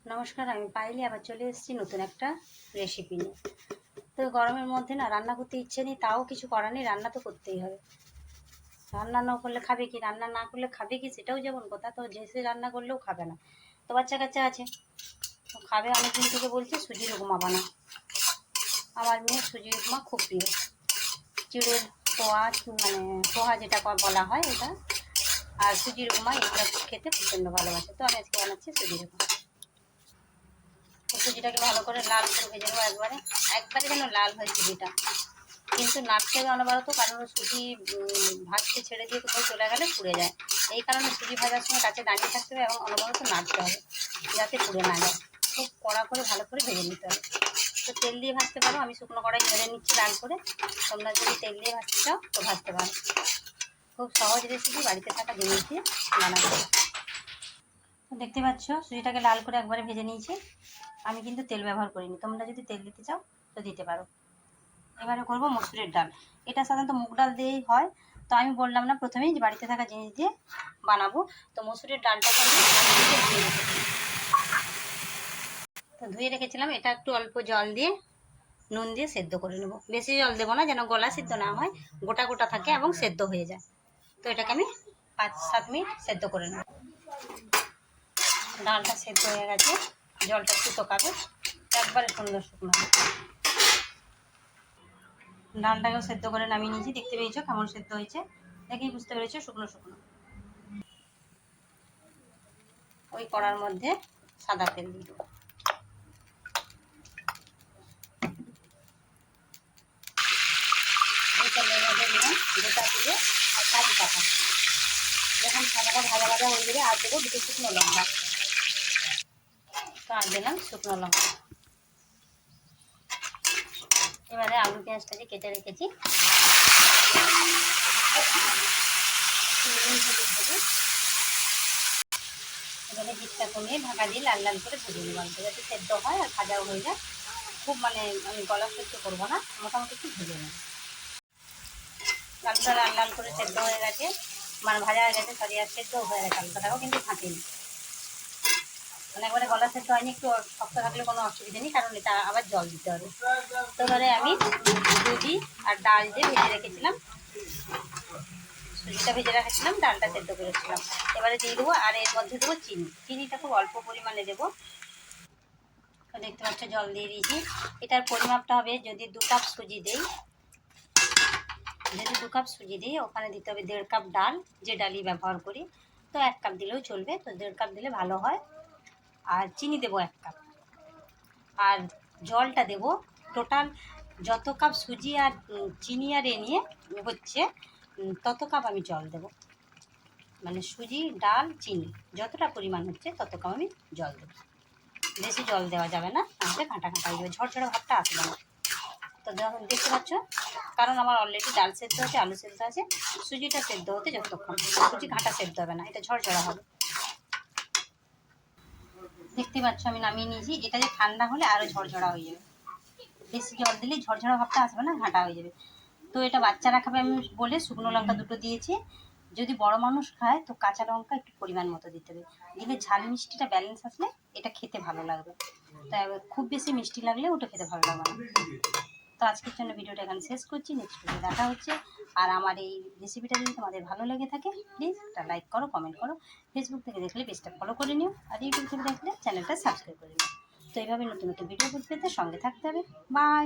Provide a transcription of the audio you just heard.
নমস্কার, আমি পাইলি আবার চলে এসেছি নতুন একটা রেসিপি নিয়ে। তো গরমের মধ্যে না রান্না করতে ইচ্ছে নেই, তাও কিছু করার নেই, রান্না তো করতেই হবে। রান্না না করলে খাবে কি, রান্না না করলে খাবে কি সেটাও যেমন কথা। তো যে রান্না করলেও খাবে না, তো বাচ্চা কাচ্চা আছে, তো খাবে। অনেকদিন থেকে বলছি সুজির উপমা বানা। আমার মেয়ে সুজির উপমা খুব প্রিয়। চিড়ের পোহা, মানে পোহা যেটা বলা হয় এটা, আর সুজির উপমা এগুলো খেতে প্রচণ্ড ভালোবাসে। তো আমি আজকে বানাচ্ছি সুজির উপমা। সুজিটাকে ভালো করে লাল করে ভেজে নেবো, একবারে একবারে যেন লাল হয় সুজিটা। কিন্তু নাড়তে হবে অনবরত, কারণ সুজি ভাজতে ছেড়ে দিয়ে কোথাও চলে গেলে পুড়ে যায়। এই কারণে সুজি ভাজার সময় কাছে দাঁড়িয়ে থাকতে হবে এবং অনবরত নাড়তে হবে যাতে পুড়ে না যায়। খুব কড়া করে ভালো করে ভেজে নিতে হবে। তো তেল দিয়ে ভাজতে পারো, আমি শুকনো কড়াই ভেজে নিচ্ছি লাল করে। তোমরা যদি তেল দিয়ে ভাজতে চাও তো ভাজতে পারো। খুব সহজ রেসিপি, বাড়িতে থাকা জিনিস দিয়ে বানাতে। দেখতে পাচ্ছ সুজিটাকে লাল করে একবারে ভেজে নিয়েছি। আমি কিন্তু তেল ব্যবহার করিনি, তোমরা যদি তেল দিতে চাও তো দিতে পারো। এবারে করবো মসুরের ডাল। এটা সাধারণত মুগ ডাল দিয়েই হয়, তো আমি বললাম না প্রথমেই যে বাড়িতে থাকা জিনিস দিয়ে বানাবো। তো মসুরের ডালটাকে আমি ধুয়ে রেখেছি। তো ধুয়ে রেখেছিলাম, এটা একটু অল্প জল দিয়ে নুন দিয়ে সেদ্ধ করে নেবো। বেশি জল দেবো না, যেন গলা সিদ্ধ না হয়, গোটা গোটা থাকে এবং সেদ্ধ হয়ে যায়। তো এটাকে আমি 5-7 মিনিট সেদ্ধ করে নেব। ডালটা সেদ্ধ হয়ে গেছে, জলটা একটু তোকাবে, একবারে সুন্দর শুকনো। ডালটাকেও সেদ্ধ করে নামিয়ে নিয়েছি, দেখতে পেয়েছো কেমন সেদ্ধ হয়েছে, দেখেই বুঝতে পেরেছো শুকনো শুকনো। ওই কড়ার মধ্যে সাদা তেল দিয়ে দেবো। এই তেলের মধ্যে দিলাম গোটা জিরে আর কাজু পাতা। যখন সাদাটা ভাজা ভাজা হয়ে যাবে আর দেবো দুটো শুকনো লঙ্কা। তো আর দিলাম শুকনো লঙ্কা। এবারে আলু পেঁয়াজটা যে কেটে রেখেছি এবারে জিটটা কমিয়ে ঢাকা দিয়ে লাল লাল করে ভেজে নেব, যাতে সেদ্ধ হয় আর ভাজাও হয়ে যায়। খুব মানে আমি গলা সেদ্ধ করবো না, মোটামুটি একটু ভেজে নেব। আলুটা লাল লাল করে সেদ্ধ হয়ে গেছে, মানে ভাজা হয়ে গেছে, সরি, আর সেদ্ধ হয়ে গেছে আলুটাও, কিন্তু ফাটিনি। মানে একবারে গলা সেদ্ধ হয়নি, একটু শক্ত থাকলে কোনো অসুবিধা নেই, কারণ এটা আবার জল দিতে হবে। তো এবারে আমি সুজি আর ডাল দিয়ে ভেজে রেখেছিলাম, সুজিটা ভেজে রেখেছিলাম, ডালটা সেদ্ধ করেছিলাম, এবারে দিয়ে দেবো। আর এর মধ্যে দেবো চিনি। চিনিটা খুব অল্প পরিমাণে দেবো। দেখতে পাচ্ছ জল দিয়ে দিয়েছি। এটার পরিমাপটা হবে, যদি 2 কাপ সুজি দিই, ওখানে দিতে হবে 1.5 কাপ ডাল, যে ডালই ব্যবহার করি। তো 1 কাপ দিলেও চলবে, তো 1.5 কাপ দিলে ভালো হয়। আর চিনি দেবো 1 কাপ, আর জলটা দেবো টোটাল যত কাপ সুজি আর চিনি আর এ নিয়ে হচ্ছে তত কাপ আমি জল দেবো। মানে সুজি ডাল চিনি যতটা পরিমাণ হচ্ছে তত কাপ আমি জল দেবো। বেশি জল দেওয়া যাবে না, তাহলে কাঁটা কাঁটা হয়ে যাবে, ঝরঝরে ভাবটা আসবে না। তো যখন দেখতে পাচ্ছ, কারণ আমার অলরেডি ডাল সেদ্ধ আছে, আলু সেদ্ধ আছে, সুজিটা সেদ্ধ হতে যতক্ষণ, সুজি ঘাটা সেদ্ধ হবে না, এটা ঝরঝরা হবে। দেখতে পাচ্ছ আমি নামিয়ে নিয়েছি। এটা যে ঠান্ডা হলে আরও ঝরঝরা হয়ে যাবে, বেশি জল দিলেই ঝরঝরা ভাবটা আসবে না, ঘাটা হয়ে যাবে। তো এটা বাচ্চারা খাবে আমি বলে শুকনো লঙ্কা 2টো দিয়েছি। যদি বড় মানুষ খায় তো কাঁচা লঙ্কা একটু পরিমাণ মতো দিতে হবে, দিলে ঝাল মিষ্টিটা ব্যালেন্স আসলে এটা খেতে ভালো লাগবে। তাই খুব বেশি মিষ্টি লাগলে ওটা খেতে ভালো লাগবে না। তো আজকের জন্য ভিডিওটা এখানে শেষ করছি, নেক্সট ভিডিও দেখা হচ্ছে। আর আমার এই রেসিপিটা যদি তোমাদের ভালো লেগে থাকে প্লিজ একটা লাইক করো, কমেন্ট করো। ফেসবুক থেকে দেখলে পেজটা ফলো করে নিও, আর ইউটিউব থেকে দেখলে চ্যানেলটা সাবস্ক্রাইব করে নিও। তো এইভাবে নতুন নতুন ভিডিও পেতে সঙ্গে থাকতে হবে। বাই।